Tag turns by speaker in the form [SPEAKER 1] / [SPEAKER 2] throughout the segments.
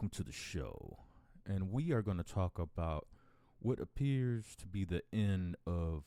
[SPEAKER 1] welcome to the show. And we are going to talk about what appears to be the end of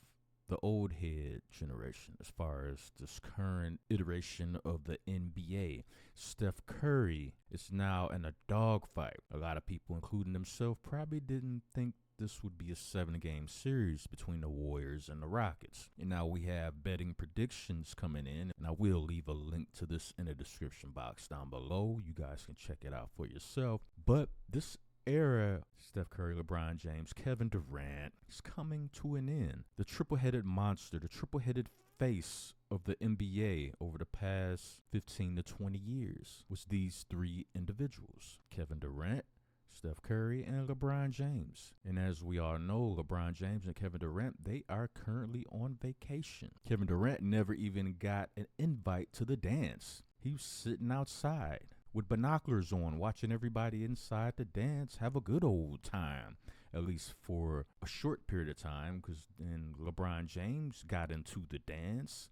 [SPEAKER 1] the old head generation as far as this current iteration of the NBA. Steph Curry is now in a dogfight. A lot of people, including himself, probably didn't think this would be a 7-game series between the Warriors and the Rockets. And now we have betting predictions coming in, and I will leave a link to this in the description box down below. You guys can check it out for yourself. But this era, Steph Curry, LeBron James, Kevin Durant, is coming to an end. The triple-headed monster, the triple-headed face of the NBA over the past 15 to 20 years was these three individuals: Kevin Durant, Steph Curry, and LeBron James. And as we all know, LeBron James and Kevin Durant, they are currently on vacation. Kevin Durant never even got an invite to the dance. He was sitting outside with binoculars on, watching everybody inside the dance have a good old time, at least for a short period of time, because then LeBron James got into the dance.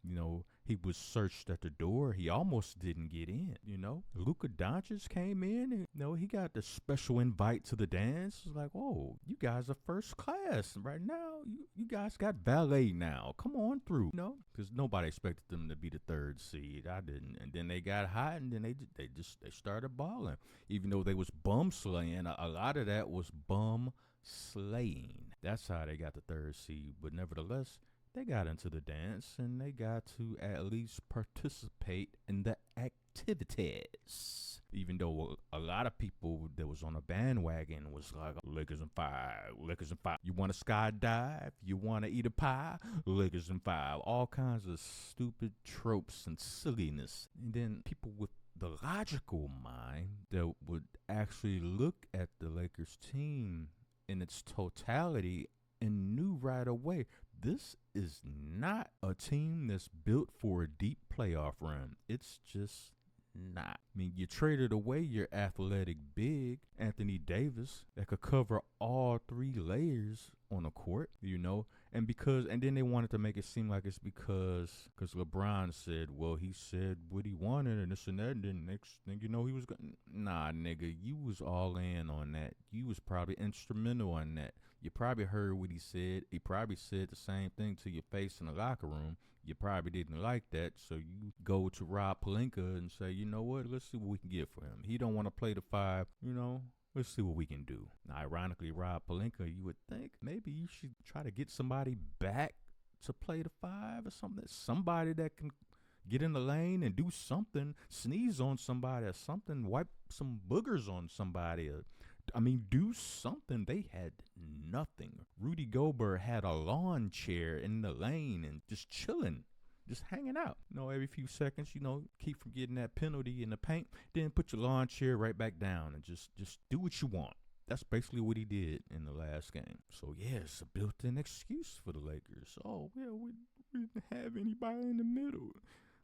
[SPEAKER 1] You know, he was searched at the door. He almost didn't get in, you know. Luka Doncic came in and, he got the special invite to the dance. It's like, oh, you guys are first class. Right now, you guys got valet now. Come on through, because nobody expected them to be the third seed. I didn't. And then they got hot, and then they started balling. Even though they was bum slaying, a lot of that was bum slaying. That's how they got the third seed. But nevertheless, they got into the dance, and they got to at least participate in the activities. Even though a lot of people that was on a bandwagon was like, Lakers in 5, Lakers in 5. You want to skydive? You want to eat a pie? Lakers in 5. All kinds of stupid tropes and silliness. And then people with the logical mind that would actually look at the Lakers team in its totality and knew right away, this is not a team that's built for a deep playoff run. It's just not. I mean, you traded away your athletic big, Anthony Davis, that could cover all three layers on the court, and then they wanted to make it seem like it's because LeBron said, well, he said what he wanted and this and that, and then next thing you know, he was going, nah, nigga, you was all in on that. You was probably instrumental on that. You probably heard what he said. He probably said the same thing to your face in the locker room. You probably didn't like that, so you go to Rob Pelinka and say, you know what, let's see what we can get for him. He don't want to play the 5, Let's see what we can do. Now, ironically, Rob Pelinka, you would think maybe you should try to get somebody back to play the 5 or something. Somebody that can get in the lane and do something, sneeze on somebody or something, wipe some boogers on somebody. Do something. They had nothing. Rudy Gobert had a lawn chair in the lane and just chilling. Just hanging out, every few seconds, keep from getting that penalty in the paint. Then put your lawn chair right back down and just do what you want. That's basically what he did in the last game. So, yeah, it's a built-in excuse for the Lakers. Oh, well, we didn't have anybody in the middle.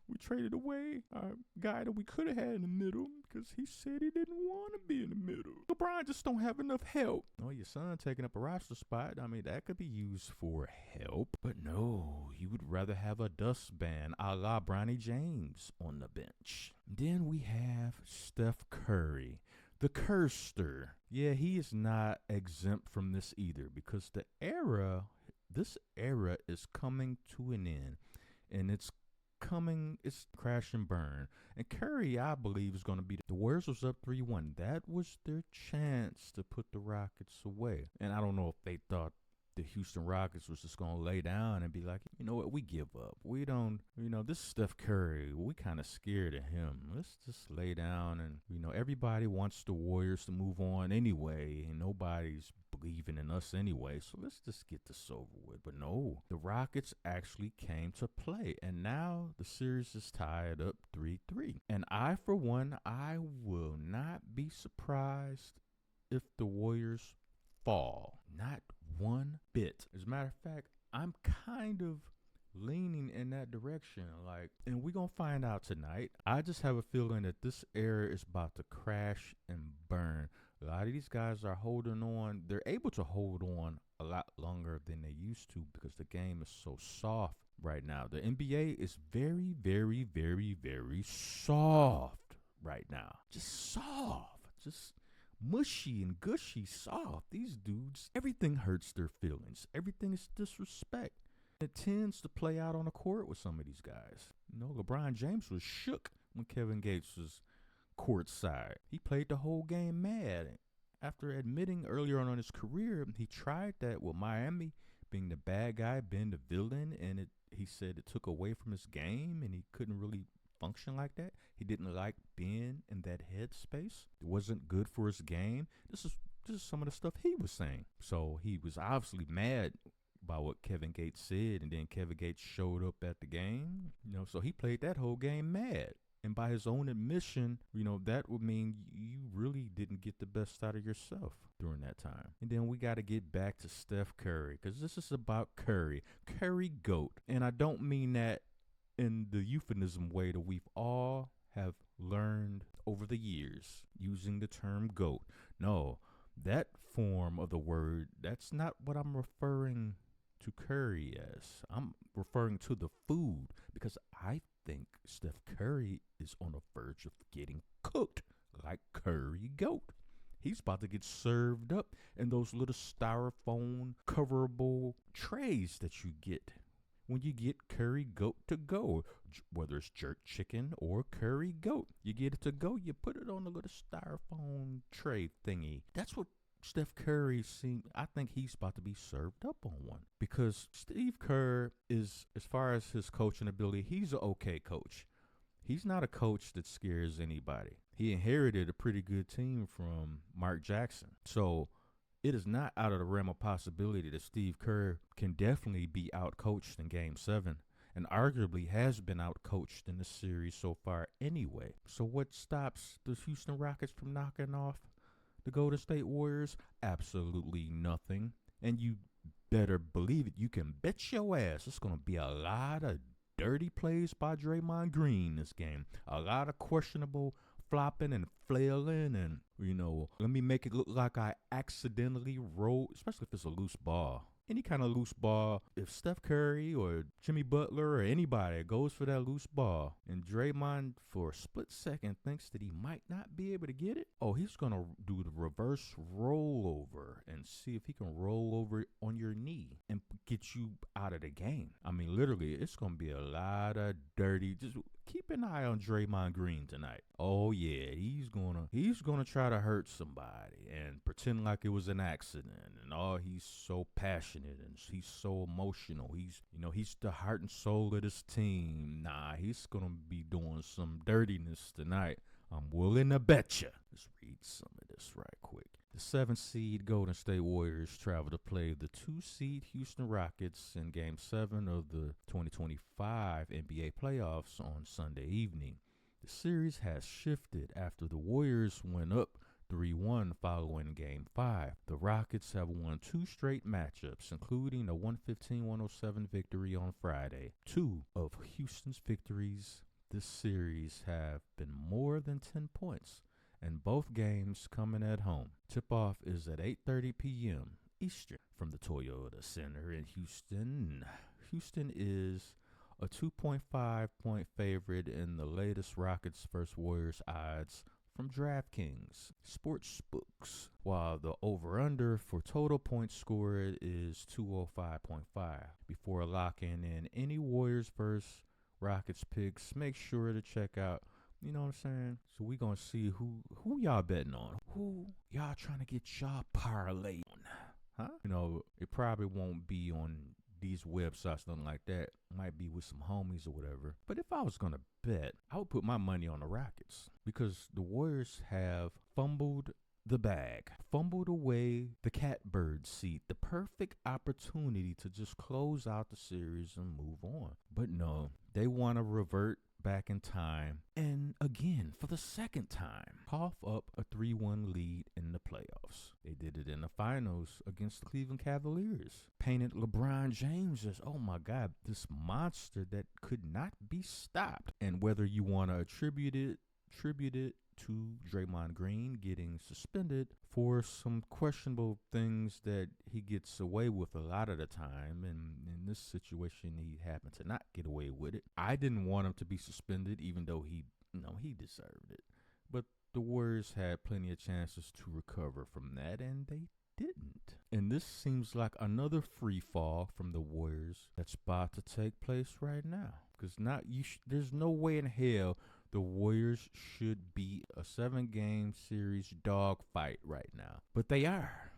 [SPEAKER 1] We traded away our guy that we could have had in the middle because he said he didn't want to be in the middle. LeBron just don't have enough help. Oh, your son taking up a roster spot. That could be used for help. But no, he would rather have a dustpan a la Bronny James on the bench. Then we have Steph Curry, the Curster. Yeah, he is not exempt from this either because this era is coming to an end, and it's crash and burn. And Curry, I believe, is going to be, the Warriors was up 3-1. That was their chance to put the Rockets away. And I don't know if they thought the Houston Rockets was just going to lay down and be like, you know what, we give up. We don't, this is Steph Curry. We kind of scared of him. Let's just lay down. And, everybody wants the Warriors to move on anyway. And nobody's believing in us anyway. So let's just get this over with. But no, the Rockets actually came to play. And now the series is tied up 3-3. And for one, I will not be surprised if the Warriors fall. Not one bit. As a matter of fact, I'm kind of leaning in that direction. And we're going to find out tonight. I just have a feeling that this era is about to crash and burn. A lot of these guys are holding on. They're able to hold on a lot longer than they used to because the game is so soft right now. The NBA is very, very, very, very soft right now. Just soft. Just mushy and gushy, soft. These dudes, everything hurts their feelings. Everything is disrespect. It tends to play out on the court with some of these guys. LeBron James was shook when Kevin Gates was courtside. He played the whole game mad. After admitting earlier on in his career, he tried that with Miami, being the bad guy, being the villain, and he said it took away from his game and he couldn't really function like that. He didn't like being in that headspace. It wasn't good for his game. This is some of the stuff he was saying. So he was obviously mad by what Kevin Gates said, and then Kevin Gates showed up at the game. So he played that whole game mad. And by his own admission, that would mean you really didn't get the best out of yourself during that time. And then we got to get back to Steph Curry, because this is about Curry. Curry GOAT. And I don't mean that in the euphemism way that we've all have learned over the years, using the term GOAT. No, that form of the word, that's not what I'm referring to Curry as. I'm referring to the food, because I think Steph Curry is on the verge of getting cooked like Curry GOAT. He's about to get served up in those little styrofoam coverable trays that you get when you get Curry GOAT to go, whether it's jerk chicken or Curry GOAT. You get it to go, you put it on a little styrofoam tray thingy. That's what Steph Curry I think he's about to be served up on one, because Steve Kerr is, as far as his coaching ability, he's an okay coach. He's not a coach that scares anybody. He inherited a pretty good team from Mark Jackson. So it is not out of the realm of possibility that Steve Kerr can definitely be outcoached in Game 7, and arguably has been outcoached in the series so far anyway. So what stops the Houston Rockets from knocking off the Golden State Warriors? Absolutely nothing. And you better believe it. You can bet your ass it's going to be a lot of dirty plays by Draymond Green this game. A lot of questionable flopping and flailing, and let me make it look like I accidentally rolled, especially if it's a loose ball. Any kind of loose ball, if Steph Curry or Jimmy Butler or anybody goes for that loose ball and Draymond for a split second thinks that he might not be able to get it, he's going to do the reverse rollover and see if he can roll over on your knee and get you out of the game. I mean, literally, it's going to be a lot of dirty. Just keep an eye on Draymond Green tonight. Oh yeah, he's gonna try to hurt somebody and pretend like it was an accident. And he's so passionate and he's so emotional. He's the heart and soul of this team. Nah, he's gonna be doing some dirtiness tonight. I'm willing to bet you. Let's read some of this right quick. The 7-seed Golden State Warriors travel to play the 2-seed Houston Rockets in Game 7 of the 2025 NBA playoffs on Sunday evening. The series has shifted after the Warriors went up 3-1 following Game 5. The Rockets have won 2 straight matchups, including a 115-107 victory on Friday. 2 of Houston's victories this series have been more than 10 points, and both games coming at home. Tip-off is at 8:30 p.m. Eastern from the Toyota Center in Houston. Houston is a 2.5-point favorite in the latest Rockets vs. Warriors odds from DraftKings Sportsbooks, while the over-under for total points scored is 205.5. Before locking in any Warriors vs. Rockets picks, make sure to check out, you know what I'm saying? So we gonna see who y'all betting on, who y'all trying to get y'all parlay on, huh? It probably won't be on these websites, nothing like that. Might be with some homies or whatever. But if I was gonna bet, I would put my money on the Rockets, because the Warriors have fumbled the bag, fumbled away the catbird seat, the perfect opportunity to just close out the series and move on. But no, they want to revert back in time, and again, for the second time, cough up a 3-1 lead in the playoffs. They did it in the finals against the Cleveland Cavaliers. Painted LeBron James as, oh my God, this monster that could not be stopped. And whether you want to attribute it to Draymond Green getting suspended for some questionable things that he gets away with a lot of the time, and in this situation he happened to not get away with it. I didn't want him to be suspended, even though he deserved it. But the Warriors had plenty of chances to recover from that, and they didn't. And this seems like another free fall from the Warriors that's about to take place right now. Because there's no way in hell the Warriors should be a 7-game series dogfight right now. But they are,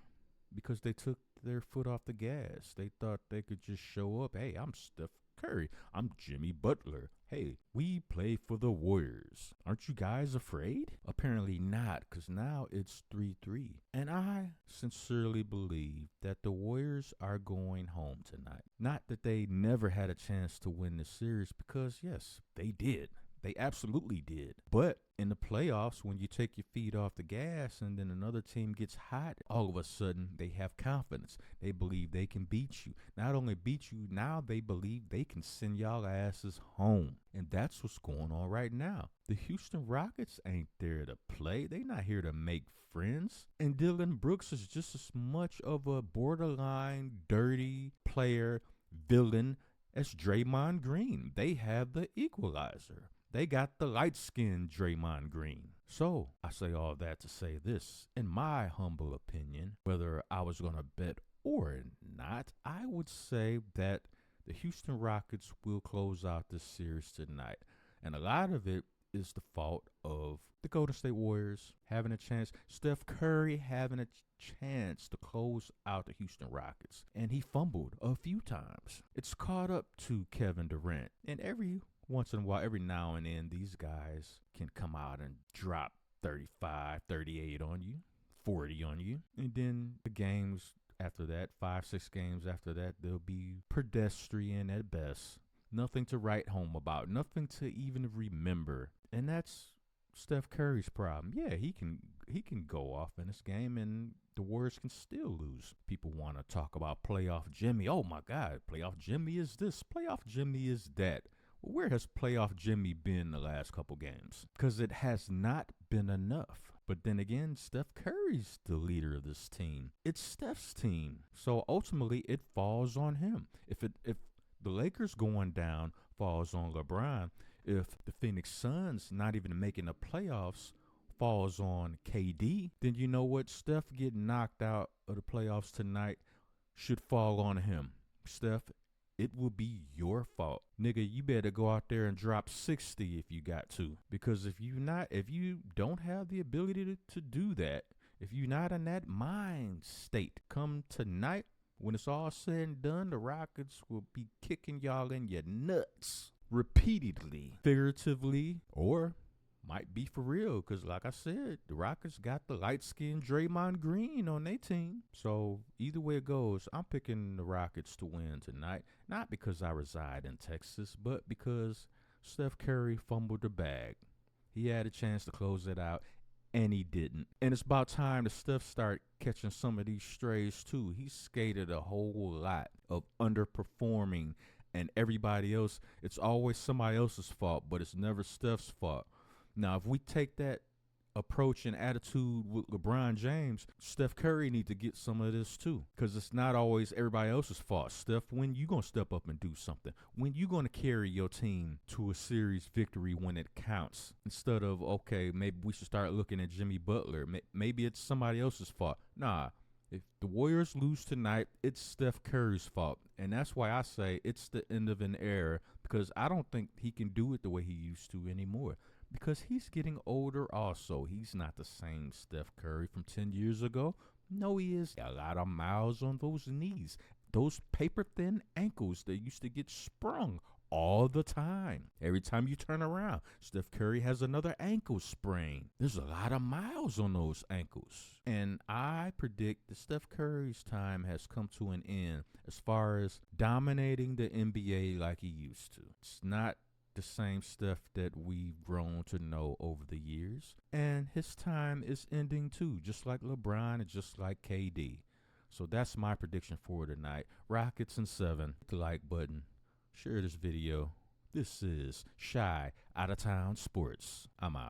[SPEAKER 1] because they took their foot off the gas. They thought they could just show up. Hey, I'm Steph Curry. I'm Jimmy Butler. Hey, we play for the Warriors. Aren't you guys afraid? Apparently not, because now it's 3-3. And I sincerely believe that the Warriors are going home tonight. Not that they never had a chance to win the series, because yes, they did. They absolutely did. But in the playoffs, when you take your feet off the gas and then another team gets hot, all of a sudden they have confidence. They believe they can beat you. Not only beat you, now they believe they can send y'all asses home. And that's what's going on right now. The Houston Rockets ain't there to play. They not here to make friends. And Dylan Brooks is just as much of a borderline dirty player, villain, as Draymond Green. They have the equalizer. They got the light-skinned Draymond Green. So, I say all that to say this. In my humble opinion, whether I was going to bet or not, I would say that the Houston Rockets will close out this series tonight. And a lot of it is the fault of the Golden State Warriors having a chance. Steph Curry having a chance to close out the Houston Rockets. And he fumbled a few times. It's caught up to Kevin Durant. And every once in a while, every now and then, these guys can come out and drop 35, 38 on you, 40 on you. And then the games after that, 5-6 games after that, they'll be pedestrian at best. Nothing to write home about, nothing to even remember. And that's Steph Curry's problem. Yeah, he can go off in this game and the Warriors can still lose. People want to talk about playoff Jimmy. Oh my God, playoff Jimmy is this, playoff Jimmy is that. Well, where has playoff Jimmy been the last couple games? Because it has not been enough. But then again, Steph Curry's the leader of this team. It's Steph's team. So ultimately, it falls on him. If the Lakers going down falls on LeBron, if the Phoenix Suns not even making the playoffs falls on KD, then you know what? Steph getting knocked out of the playoffs tonight should fall on him. Steph, it will be your fault. Nigga, you better go out there and drop 60 if you got to. Because if you don't have the ability to do that, if you're not in that mind state, come tonight, when it's all said and done, the Rockets will be kicking y'all in your nuts repeatedly, figuratively, or might be for real. Because like I said, the Rockets got the light-skinned Draymond Green on their team. So either way it goes, I'm picking the Rockets to win tonight. Not because I reside in Texas, but because Steph Curry fumbled the bag. He had a chance to close it out, and he didn't. And it's about time that Steph start catching some of these strays too. He skated a whole lot of underperforming, and everybody else, it's always somebody else's fault, but it's never Steph's fault. Now, if we take that approach and attitude with LeBron James, Steph Curry need to get some of this too, because it's not always everybody else's fault. Steph, when you going to step up and do something? When you going to carry your team to a series victory when it counts? Instead of, okay, maybe we should start looking at Jimmy Butler. Maybe it's somebody else's fault. Nah, if the Warriors lose tonight, it's Steph Curry's fault. And that's why I say it's the end of an era, because I don't think he can do it the way he used to anymore. Because he's getting older also. He's not the same Steph Curry from 10 years ago. No, he is. A lot of miles on those knees. Those paper-thin ankles that used to get sprung all the time. Every time you turn around, Steph Curry has another ankle sprain. There's a lot of miles on those ankles. And I predict that Steph Curry's time has come to an end as far as dominating the NBA like he used to. It's not the same stuff that we've grown to know over the years. And his time is ending too, just like LeBron and just like KD. So that's my prediction for tonight. Rockets in 7. Hit the like button. Share this video. This is Shy Outta Town Sports. I'm out.